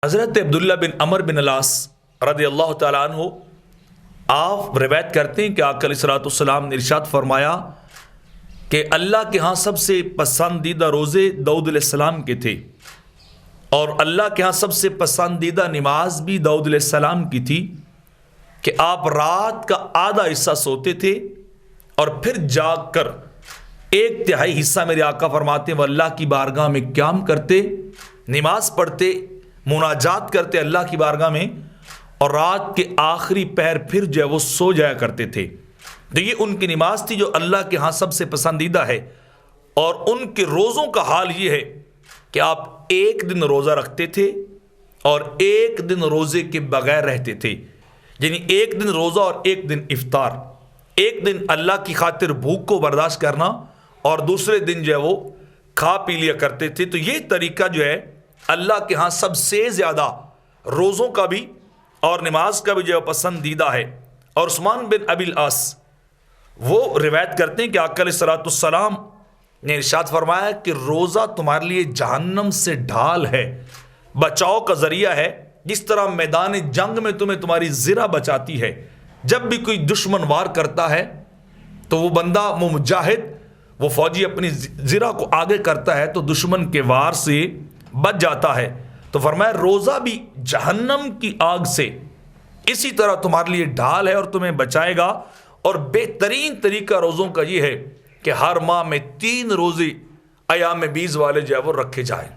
حضرت عبداللہ بن عمر بن العاص رضی اللہ تعالیٰ عنہ آپ روایت کرتے ہیں کہ آقا علیہ الصلوۃ والسلام نے ارشاد فرمایا کہ اللہ کے ہاں سب سے پسندیدہ روزے داؤد علیہ السلام کے تھے، اور اللہ کے ہاں سب سے پسندیدہ نماز بھی داؤد علیہ السلام کی تھی کہ آپ رات کا آدھا حصہ سوتے تھے اور پھر جاگ کر ایک تہائی حصہ میرے آقا فرماتے ہیں وہ اللہ کی بارگاہ میں قیام کرتے، نماز پڑھتے، مناجات کرتے اللہ کی بارگاہ میں، اور رات کے آخری پہر پھر جو ہے وہ سو جایا کرتے تھے۔ تو یہ ان کی نماز تھی جو اللہ کے ہاں سب سے پسندیدہ ہے۔ اور ان کے روزوں کا حال یہ ہے کہ آپ ایک دن روزہ رکھتے تھے اور ایک دن روزے کے بغیر رہتے تھے، یعنی ایک دن روزہ اور ایک دن افطار، ایک دن اللہ کی خاطر بھوک کو برداشت کرنا اور دوسرے دن جو ہے وہ کھا پی لیا کرتے تھے۔ تو یہ طریقہ جو ہے اللہ کے ہاں سب سے زیادہ روزوں کا بھی اور نماز کا بھی جو ہے پسندیدہ ہے۔ اور عثمان بن ابی العاص وہ روایت کرتے ہیں کہ آقا علیہ الصلوۃ والسلام نے ارشاد فرمایا کہ روزہ تمہارے لیے جہنم سے ڈھال ہے، بچاؤ کا ذریعہ ہے، جس طرح میدان جنگ میں تمہیں تمہاری زرہ بچاتی ہے۔ جب بھی کوئی دشمن وار کرتا ہے تو وہ بندہ، وہ مجاہد، وہ فوجی اپنی زرہ کو آگے کرتا ہے تو دشمن کے وار سے بچ جاتا ہے۔ تو فرمایا روزہ بھی جہنم کی آگ سے اسی طرح تمہارے لیے ڈھال ہے اور تمہیں بچائے گا۔ اور بہترین طریقہ روزوں کا یہ ہے کہ ہر ماہ میں 3 روزے ایام بیض والے جو ہے وہ رکھے جائیں۔